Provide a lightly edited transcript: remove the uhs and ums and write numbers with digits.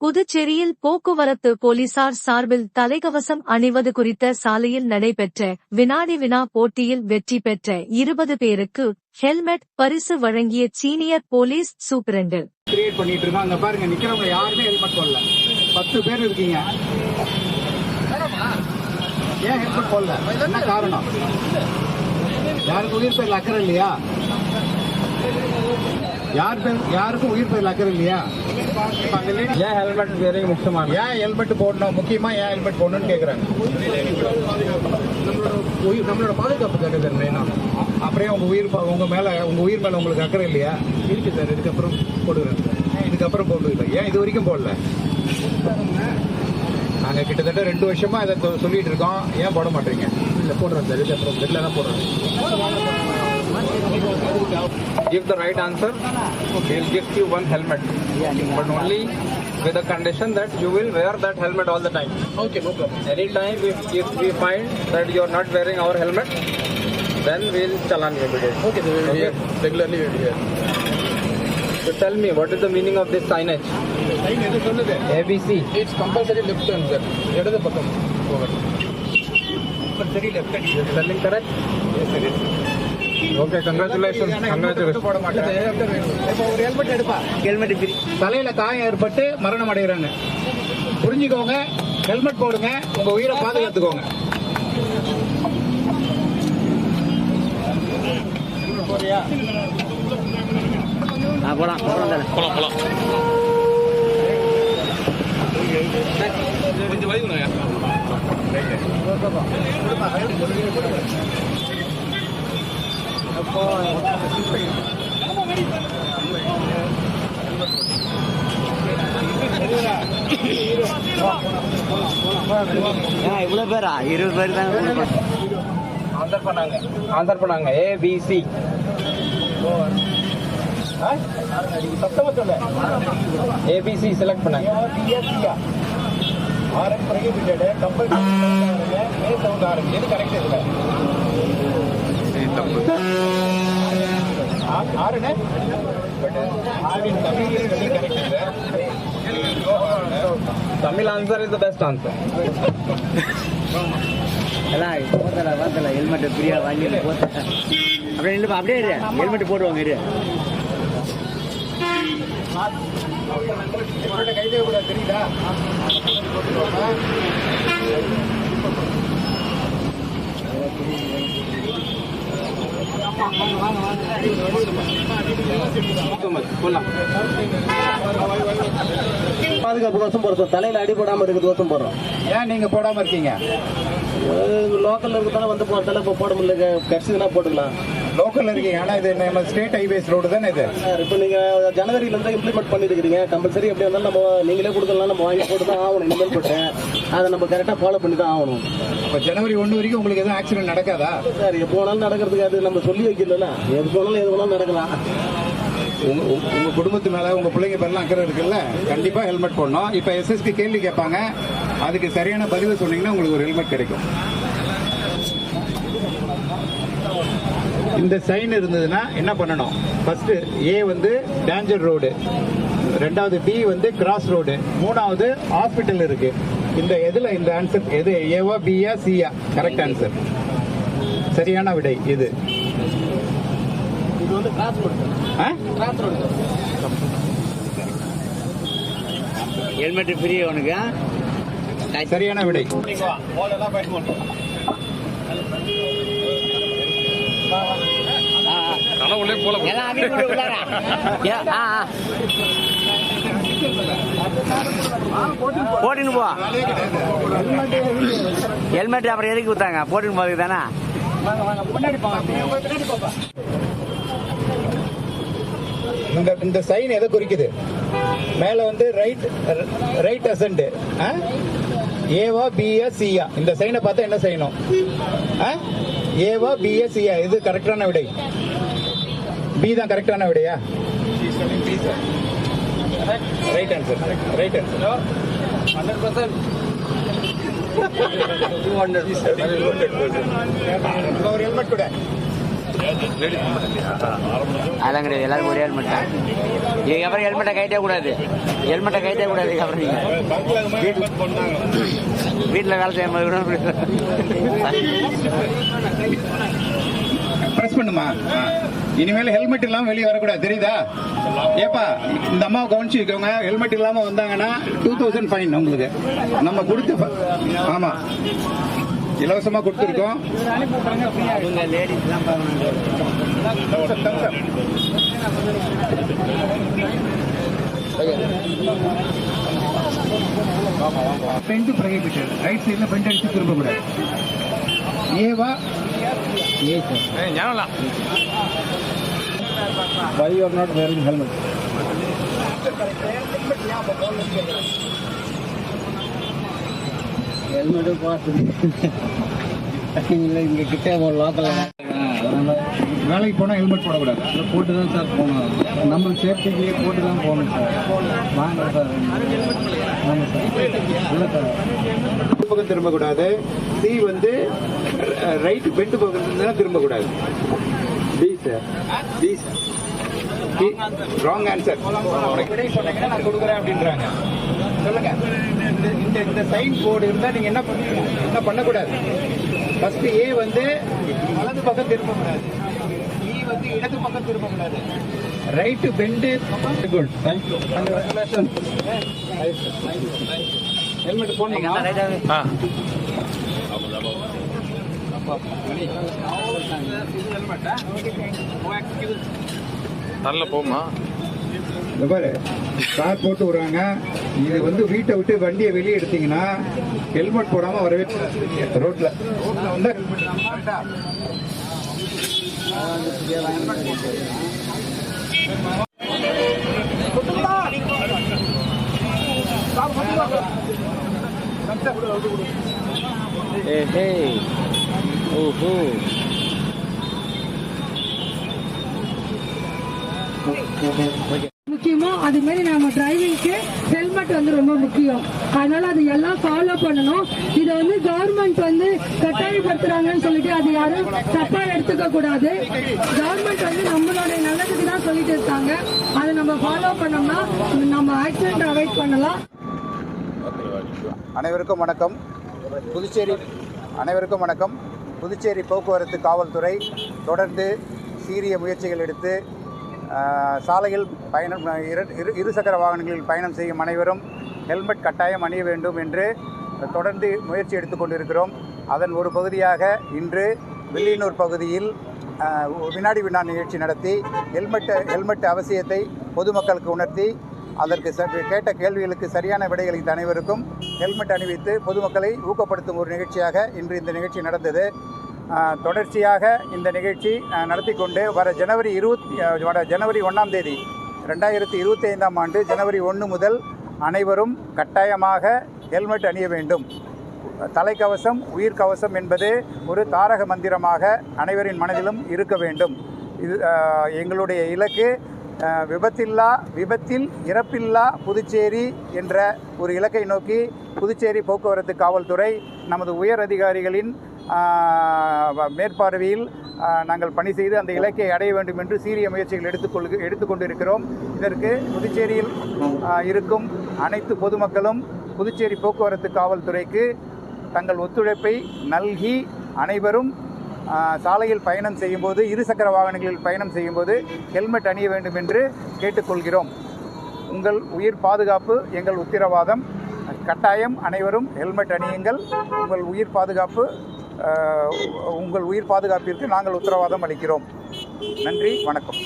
புதுச்சேரியில் போக்குவரத்து போலீசார் சார்பில் தலைக்கவசம் அணிவது குறித்த சாலையில் நடைபெற்ற வினாடி வினா போட்டியில் வெற்றி பெற்ற 20 பேருக்கு ஹெல்மெட் பரிசு வழங்கிய சீனியர் போலீஸ் சூப்பரண்ட். கிரியேட் பண்ணிட்டு இருக்கோம். அங்க பாருங்க, நிக்கிறவங்க யாருமே ஹெல்மெட் போடல. 10 பேர் இருக்கீங்க. ஏன் ஹெல்மெட் போடல? என்ன காரணம்? யாருக்கும் உயிர் பேர்ல அக்கறை இல்லையா? யாருக்கும் உயிர் பேர்ல அக்கறை இல்லையா? ஏன் ஹெல்மெட் வேறிங் முக்கியமான ஏன் ஹெல்மெட் போடணும்? முக்கியமா ஏன் ஹெல்மெட் போடணும்னு கேக்குறாங்க. நம்மளோட பாதுகாப்பு தானே சார் மெயினா. அப்படியே உங்க உயிர் மேல உங்களுக்கு அக்கறை இல்லையா? இருக்கு சார். இதுக்கப்புறம் போடுறேன். இதுக்கப்புறம் போடுறது ஏன் இது வரைக்கும் போடல? நாங்க கிட்டத்தட்ட 2 வருஷமா இதை சொல்லிட்டு இருக்கோம். ஏன் போட மாட்டீங்க? இல்ல போடுறோம் சார். இதுக்கப்புறம் ரெகுலரா போடுறோம். Give the right answer, we'll gift you 1 helmet, but only with the condition that you will wear that helmet all the time. Okay, no problem. Anytime if we find that you are not wearing our helmet, then we'll challan you immediately. Okay, so we will wear regularly. We will wear. So tell me, what is the meaning of this signage? Sign எது சொல்லுது? ABC. It's compulsory left turn sir. இடது பக்கம் போகணும். Compulsory left turn. Is spelling correct? Yes sir. Okay, congratulations. போட மாட்டேன். இப்போ ஒரு helmet எடுப்பா. Helmet free. தலையில காயம் ஏற்பட்டு மரணம் அடைகிறாங்க. புரிஞ்சுக்கோங்க, ஹெல்மெட் போடுங்க, உங்க உயிரை பாதுகாத்துக்கோங்க. போறியா? போலாம். கொஞ்சம் வைங்க. இவ்வளவு பேரா? 20 பேர் தான் ஆன்சர் பண்ணாங்க. ABC. சத்தமா சொல்ல. ABC செலக்ட் பண்ணாங்க. Aaron prohibited, compulsory sound Aaron. எது கரெக்ட் இதுல? ஆரனே ஆரின் தமிழ் கரெக்ட் இல்ல. Tamil answer is the best answer. எல்லாம் ஹெல்மெட் ஃப்ரீயா வாங்கி போட்டேன். அப்படியே ஹெல்மெட் போடுவாங்க. கைதே கூட தெரியுதா? பாதுகாப்பு கோசம் போடுறோம். தலையில அடிபடாம இருக்கு தோசம் போடுறோம். ஏன் நீங்க போடாம இருக்கீங்க? லோக்கல்ல இருக்கதால வந்து போட்டாலும் இப்போ போட முடியல. கட்சிதான் போட்டுக்கலாம். லோக்கல்ல இருக்கீங்க. ஆனா இது நம்ம ஸ்டேட் ஹைவேஸ் ரோடு தானே இது. இப்போ நீங்க ஜனவரியில இருந்து இம்ப்ளிமெண்ட் பண்ணிருக்கீங்க. கம்பல்சரி எப்படி இருந்தாலும் நம்ம நீங்களே கொடுக்கலாம். நம்ம வாங்கி போட்டு தான் ஆகணும். இனிமேல் போட்டேன் அதை நம்ம கரெக்டா ஃபாலோ பண்ணி தான் ஆகணும். இப்போ ஜனவரி 1 வரைக்கும் உங்களுக்கு எதுவும் ஆக்சிடென்ட் நடக்காதா? சார் எப்போ வேணாலும் நடக்கிறதுக்கு அது நம்ம சொல்லி வைக்கல. எது போனாலும் எது வேணாலும் நடக்கலாம். உங்க குடும்பத்து மேல உங்க பிள்ளைங்க பேர்லாம் அக்கறை இருக்குல்ல, கண்டிப்பா ஹெல்மெட் போடணும். இப்ப எஸ்எஸ்பி கேள்வி கேட்பாங்க, அதுக்கு சரியான பதிவு சொன்னீங்கன்னா உங்களுக்கு ஒரு ஹெல்மெட் கிடைக்கும். இந்த சைன் இருந்ததுன்னா என்ன பண்ணணும்? ஃபர்ஸ்ட் ஏ வந்து டேஞ்சர் ரோடு, ரெண்டாவது பி வந்து கிராஸ் ரோடு, மூணாவது ஹாஸ்பிட்டல் இருக்கு. இந்த எதுல இந்த ஆன்சர் எது? ஏவா பியா சியா? கரெக்ட் ஆன்சர், சரியான விடை இது. இது வந்து கிராஸ் ரோடு. ஹெல்மெட் ஃப்ரீ உனக்கு. சரியான விடை. போட்டுன்னு போ. ஹெல்மெட் அப்புறம் எதுக்கு வித்தாங்க? போட்டுன்னு போறதுக்கு தானே. இந்த சைன் எதை குறிக்குது? மேல வந்து ரைட் அசெண்ட். ஏவா பியா சியா? இந்த சைனை பார்த்தா என்ன செய்யணும்? ஏவா பியா சியா? இது கரெக்டான விடை. பி தான் கரெக்டான விடையா? Right answer. Right answer. 100%. 200%. ஒரு ஹெல்மெட் கூட அதெல்லாம் கிடையாது, எல்லாரும் ஒரே ஹெல்மெட் தான். இதுக்கப்புறம் ஹெல்மெட்டை கைட்டே கூடாது, ஹெல்மெட்டை கைட்டே கூடாது. இதுக்கப்புறம் நீங்கள் வீட்டில் வேலை செய்யும் போது பிரஸ் பண்ணுமா? இனிமேல் ஹெல்மெட் இல்லாம வெளியே வரக்கூடாது, தெரியுதா? ஏப்பா இந்த அம்மாவை கவனிச்சுக்கோங்க, ஹெல்மெட் இல்லாம வந்தாங்கன்னா 2000 ஃபைன் உங்களுக்கு. நம்ம கொடுத்து ஆமா இலவசமா கொடுத்துருக்கோம். அவங்க லேடிஸ்லாம் பெண்ட் ப்ரோஹிபிட்டட். ரைட் சைடில் பெண்ட் அடிச்சு திரும்பக்கூடாது. ஏவா Why you are not wearing helmet? Helmet பார்த்து இல்லை, இங்கே கிட்டே ஒரு லோக்கல் வேலைக்கு போனால் ஹெல்மெட் போடக்கூடாது. போட்டு தான் சார் போகணும். நம்ம சேஃப்டிக்கு போட்டு தான் போகணும் சார். வாங்க சார். ஆமாம் சார். இல்லை சார், பக்கம் திரும்பக்கூடாது. சி வந்து ரைட் பெண்ட் பக்கம் திரும்பக்கூடாது. B sir, B sir. Wrong answer. சொன்னீங்கன்னா நான் கொடுக்குறேன் அப்படின்றாங்க. சொல்லுங்க. இந்த சைன் போர்டு இருந்தா நீங்க என்ன பண்ணக்கூடாது? ஃபர்ஸ்ட் ஏ வந்து வலது பக்கம் திரும்பக்கூடாது, இ வந்து இடது பக்கம் திரும்பக்கூடாது, right bend. Good, thank you. Helmet போடணுமா? நல்ல போமா பாரு, கார் போட்டு விடுறாங்க. இது வந்து வீட்டை விட்டு வண்டியை வெளியே எடுத்தீங்கன்னா ஹெல்மெட் போடாம வரவே ரோட்ல வந்து முக்கியமோ அது மாதிரி நம்ம டிரைவிங்க்கு ஹெல்மெட் வந்து ரொம்ப முக்கியம். அதனால அது எல்லாம் ஃபாலோ பண்ணணும். இதை வந்து கவர்மெண்ட் வந்து கட்டாயப்படுத்துறாங்கன்னு சொல்லிட்டு அது யாரும் தப்பா எடுத்துக்க கூடாது. கவர்மெண்ட் வந்து நம்மளுடைய நல்லதுக்கு தான் சொல்லிட்டு இருக்காங்க. அதை நம்ம ஃபாலோ பண்ணோம்னா நம்ம ஆக்சிடென்ட் அவாய்ட் பண்ணலாம். அனைவருக்கும் வணக்கம். புதுச்சேரி போக்குவரத்து காவல்துறை தொடர்ந்து சீரிய முயற்சிகள் எடுத்து சாலையில் பயணம் இருசக்கர வாகனங்களில் பயணம் செய்யும் அனைவரும் ஹெல்மெட் கட்டாயம் அணிய வேண்டும் என்று தொடர்ந்து முயற்சி எடுத்துக்கொண்டிருக்கிறோம். அதன் ஒரு பகுதியாக இன்று வில்லியனூர் பகுதியில் வினாடி வினா நிகழ்ச்சி நடத்தி ஹெல்மெட் அவசியத்தை பொதுமக்களுக்கு உணர்த்தி அதற்கு கேட்ட கேள்விகளுக்கு சரியான விடையளித்த அனைவருக்கும் ஹெல்மெட் அணிவித்து பொதுமக்களை ஊக்கப்படுத்தும் ஒரு நிகழ்ச்சியாக இன்று இந்த நிகழ்ச்சி நடந்தது. தொடர்ச்சியாக இந்த நிகழ்ச்சி நடத்தி கொண்டு வர ஜனவரி 1ஆம் தேதி 2025ஆம் ஆண்டு ஜனவரி 1 முதல் அனைவரும் கட்டாயமாக ஹெல்மெட் அணிய வேண்டும். தலைக்கவசம் உயிர்கவசம் என்பது ஒரு தாரக மந்திரமாக அனைவரின் மனதிலும் இருக்க வேண்டும். இது எங்களுடைய இலக்கு. விபத்தில் இறப்பில்லா புதுச்சேரி என்ற ஒரு இலக்கை நோக்கி புதுச்சேரி போக்குவரத்து காவல்துறை நமது உயர் அதிகாரிகளின் மேற்பார்வையில் நாங்கள் பணி செய்து அந்த இலக்கை அடைய வேண்டும் என்று சீரிய முயற்சிகள் எடுத்துக்கொண்டிருக்கிறோம். இதற்கு புதுச்சேரியில் இருக்கும் அனைத்து பொதுமக்களும் புதுச்சேரி போக்குவரத்து காவல்துறைக்கு தங்கள் ஒத்துழைப்பை நல்கி அனைவரும் சாலையில் பயணம் செய்யும்போது இருசக்கர வாகனங்களில் பயணம் செய்யும்போது ஹெல்மெட் அணிய வேண்டும் என்று கேட்டுக்கொள்கிறோம். உங்கள் உயிர் பாதுகாப்பு எங்கள் உத்தரவாதம். கட்டாயம் அனைவரும் ஹெல்மெட் அணியுங்கள். உங்கள் உயிர் பாதுகாப்பிற்கு நாங்கள் உத்தரவாதம் அளிக்கிறோம். நன்றி, வணக்கம்.